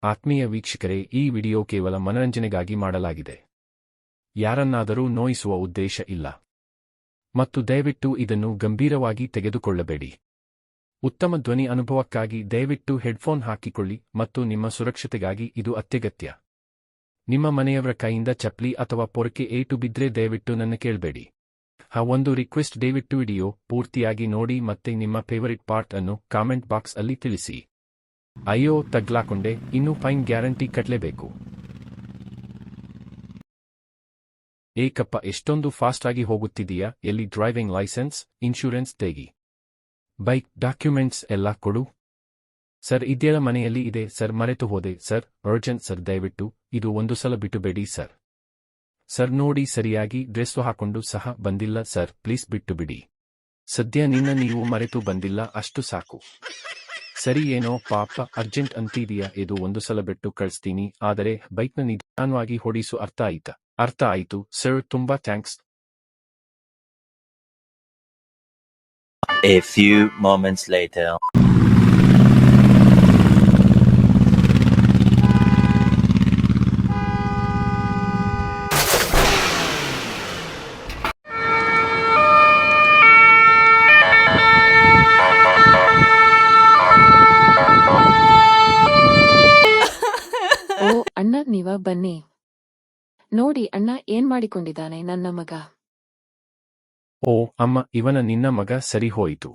ಆತ್ಮೀಯ ವೀಕ್ಷಕರೇ, ಈ ವಿಡಿಯೋ ಕೇವಲ ಮನರಂಜನೆಗಾಗಿ ಮಾಡಲಾಗಿದೆ. ಯಾರನ್ನಾದರೂ ನೋಯಿಸುವ ಉದ್ದೇಶ ಇಲ್ಲ. ಮತ್ತು ದಯವಿಟ್ಟು ಇದನ್ನು ಗಂಭೀರವಾಗಿ ತೆಗೆದುಕೊಳ್ಳಬೇಡಿ. ಉತ್ತಮ ಧ್ವನಿ ಅನುಭವಕ್ಕಾಗಿ ದಯವಿಟ್ಟು ಹೆಡ್ಫೋನ್ ಹಾಕಿಕೊಳ್ಳಿ ಮತ್ತು ನಿಮ್ಮ ಸುರಕ್ಷತೆಗಾಗಿ ಇದು ಅತ್ಯಗತ್ಯ. ನಿಮ್ಮ ಮನೆಯವರ ಕೈಯಿಂದ ಚಪ್ಲಿ ಅಥವಾ ಪೊರಕೆ ಏಟು ಬಿದ್ರೆ ದಯವಿಟ್ಟು ನನ್ನ ಕೇಳಬೇಡಿ. ಒಂದು ರಿಕ್ವೆಸ್ಟ್, ದಯವಿಟ್ಟು ವಿಡಿಯೋ ಪೂರ್ತಿಯಾಗಿ ನೋಡಿ ಮತ್ತೆ ನಿಮ್ಮ ಫೇವರಿಟ್ ಪಾರ್ಟ್ ಅನ್ನು ಕಾಮೆಂಟ್ ಬಾಕ್ಸ್ ಅಲ್ಲಿ ತಿಳಿಸಿ. ಅಯ್ಯೋ ತಗ್ಲಾಕೊಂಡೆ, ಇನ್ನೂ ಫೈನ್ ಗ್ಯಾರಂಟಿ ಕಟ್ಲೇಬೇಕು. ಏಕಪ್ಪ, ಎಷ್ಟೊಂದು ಫಾಸ್ಟ್ ಆಗಿ ಹೋಗುತ್ತಿದೀಯಾ? ಎಲ್ಲಿ ಡ್ರೈವಿಂಗ್ ಲೈಸೆನ್ಸ್, ಇನ್ಶೂರೆನ್ಸ್ ತೆಗಿ, ಬೈಕ್ ಡಾಕ್ಯುಮೆಂಟ್ಸ್ ಎಲ್ಲ ಕೊಡು. ಸರ್, ಇದೆಲ್ಲ ಮನೆಯಲ್ಲಿ ಇದೆ ಸರ್, ಮರೆತು ಹೋದೆ ಸರ್, ಅರ್ಜೆಂಟ್ ಸರ್, ದಯವಿಟ್ಟು ಇದು ಒಂದು ಸಲ ಬಿಟ್ಟುಬೇಡಿ ಸರ್. ಸರ್ ನೋಡಿ, ಸರಿಯಾಗಿ ಡ್ರೆಸ್ಸು ಹಾಕೊಂಡು ಸಹ ಬಂದಿಲ್ಲ ಸರ್, ಪ್ಲೀಸ್ ಬಿಟ್ಟು ಬಿಡಿ. ಸದ್ಯ ನೀವು ಮರೆತು ಬಂದಿಲ್ಲ, ಅಷ್ಟು ಸಾಕು. ಸರಿ, ಏನೋ ಪಾಪ ಅರ್ಜೆಂಟ್ ಅಂತಿದೀಯಾ, ಇದು ಒಂದು ಸಲ ಬಿಟ್ಟು ಕಳಿಸ್ತೀನಿ, ಆದರೆ ಬೈಕ್ನ ನಿಧಾನವಾಗಿ ಹೊಡಿಸು, ಅರ್ಥ ಆಯ್ತಾ? ಅರ್ಥ ಆಯ್ತು ಸರ್, ತುಂಬಾ thanks. A few moments later. ಓ ಅಣ್ಣ, ನೀವ ಬನ್ನಿ. ನೋಡಿ ಅಣ್ಣ ಏನ್ ಮಾಡಿಕೊಂಡಿದ್ದಾನೆ ನನ್ನ ಮಗ. ಓ ಅಮ್ಮ, ಇವನ ನಿನ್ನ ಮಗ, ಸರಿ ಹೋಯಿತು.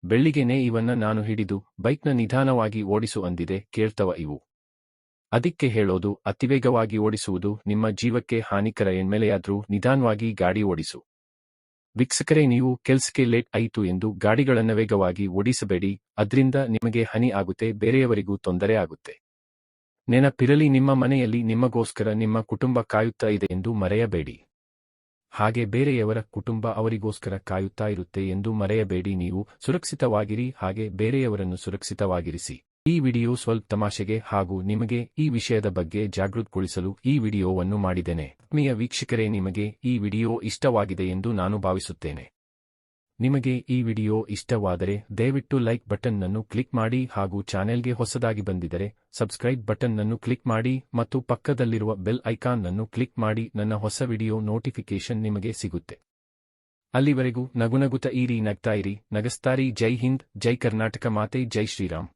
ಬೆಳ್ಳಿಗೆನೆ ಇವನ್ನ ನಾನು ಹಿಡಿದು ಬೈಕ್ನ ನಿಧಾನವಾಗಿ ಓಡಿಸು ಅಂದಿದೆ, ಕೇಳ್ತವ ಇವು? ಅದಿಕ್ಕೆ ಹೇಳೋದು, ಅತಿವೇಗವಾಗಿ ಓಡಿಸುವುದು ನಿಮ್ಮ ಜೀವಕ್ಕೆ ಹಾನಿಕರ. ಎನ್ಮೇಲೆಯಾದ್ರೂ ನಿಧಾನವಾಗಿ ಗಾಡಿ ಓಡಿಸು. ವೀಕ್ಷಕರೇ, ನೀವು ಕೆಲ್ಸಕ್ಕೆ ಲೇಟ್ ಆಯಿತು ಎಂದು ಗಾಡಿಗಳನ್ನ ವೇಗವಾಗಿ ಓಡಿಸಬೇಡಿ, ಅದ್ರಿಂದ ನಿಮಗೆ ಹಾನಿ ಆಗುತ್ತೆ, ಬೇರೆಯವರಿಗೂ ತೊಂದರೆ ಆಗುತ್ತೆ. ನೆನಪಿರಲಿ, ನಿಮ್ಮ ಮನೆಯಲ್ಲಿ ನಿಮಗೋಸ್ಕರ ನಿಮ್ಮ ಕುಟುಂಬ ಕಾಯುತ್ತಾ ಇದೆ ಎಂದು ಮರೆಯಬೇಡಿ. ಹಾಗೆ ಬೇರೆಯವರ ಕುಟುಂಬ ಅವರಿಗೋಸ್ಕರ ಕಾಯುತ್ತಾ ಇರುತ್ತೆ ಎಂದು ಮರೆಯಬೇಡಿ. ನೀವು ಸುರಕ್ಷಿತವಾಗಿರಿ, ಹಾಗೆ ಬೇರೆಯವರನ್ನು ಸುರಕ್ಷಿತವಾಗಿರಿಸಿ. ಈ ವಿಡಿಯೋ ಸ್ವಲ್ಪ ತಮಾಷೆಗೆ ಹಾಗೂ ನಿಮಗೆ ಈ ವಿಷಯದ ಬಗ್ಗೆ ಜಾಗೃತಗೊಳಿಸಲು ಈ ವಿಡಿಯೋವನ್ನು ಮಾಡಿದ್ದೇನೆ. ಆತ್ಮೀಯ ವೀಕ್ಷಕರೇ, ನಿಮಗೆ ಈ ವಿಡಿಯೋ ಇಷ್ಟವಾಗಿದೆ ಎಂದು ನಾನು ಭಾವಿಸುತ್ತೇನೆ. ನಿಮಗೆ ಈ ವಿಡಿಯೋ ಇಷ್ಟವಾದರೆ ದಯವಿಟ್ಟು ಲೈಕ್ ಬಟನ್ ಅನ್ನು ಕ್ಲಿಕ್ ಮಾಡಿ ಹಾಗೂ ಚಾನೆಲ್ಗೆ ಹೊಸದಾಗಿ ಬಂದಿದ್ದರೆ ಸಬ್ಸ್ಕ್ರೈಬ್ ಬಟನ್ ಅನ್ನು ಕ್ಲಿಕ್ ಮಾಡಿ ಮತ್ತು ಪಕ್ಕದಲ್ಲಿರುವ ಬೆಲ್ ಐಕಾನ್ ಅನ್ನು ಕ್ಲಿಕ್ ಮಾಡಿ. ನನ್ನ ಹೊಸ ವಿಡಿಯೋ ನೋಟಿಫಿಕೇಶನ್ ನಿಮಗೆ ಸಿಗುತ್ತೆ. ಅಲ್ಲಿವರೆಗೂ ನಗುನಗುತ್ತಾ ಇರಿ, ನಗ್ತಾ ಇರಿ, ನಗಸ್ತಾರಿ. ಜೈ ಹಿಂದ್, ಜೈ ಕರ್ನಾಟಕ ಮಾತೆ, ಜೈ ಶ್ರೀರಾಮ್.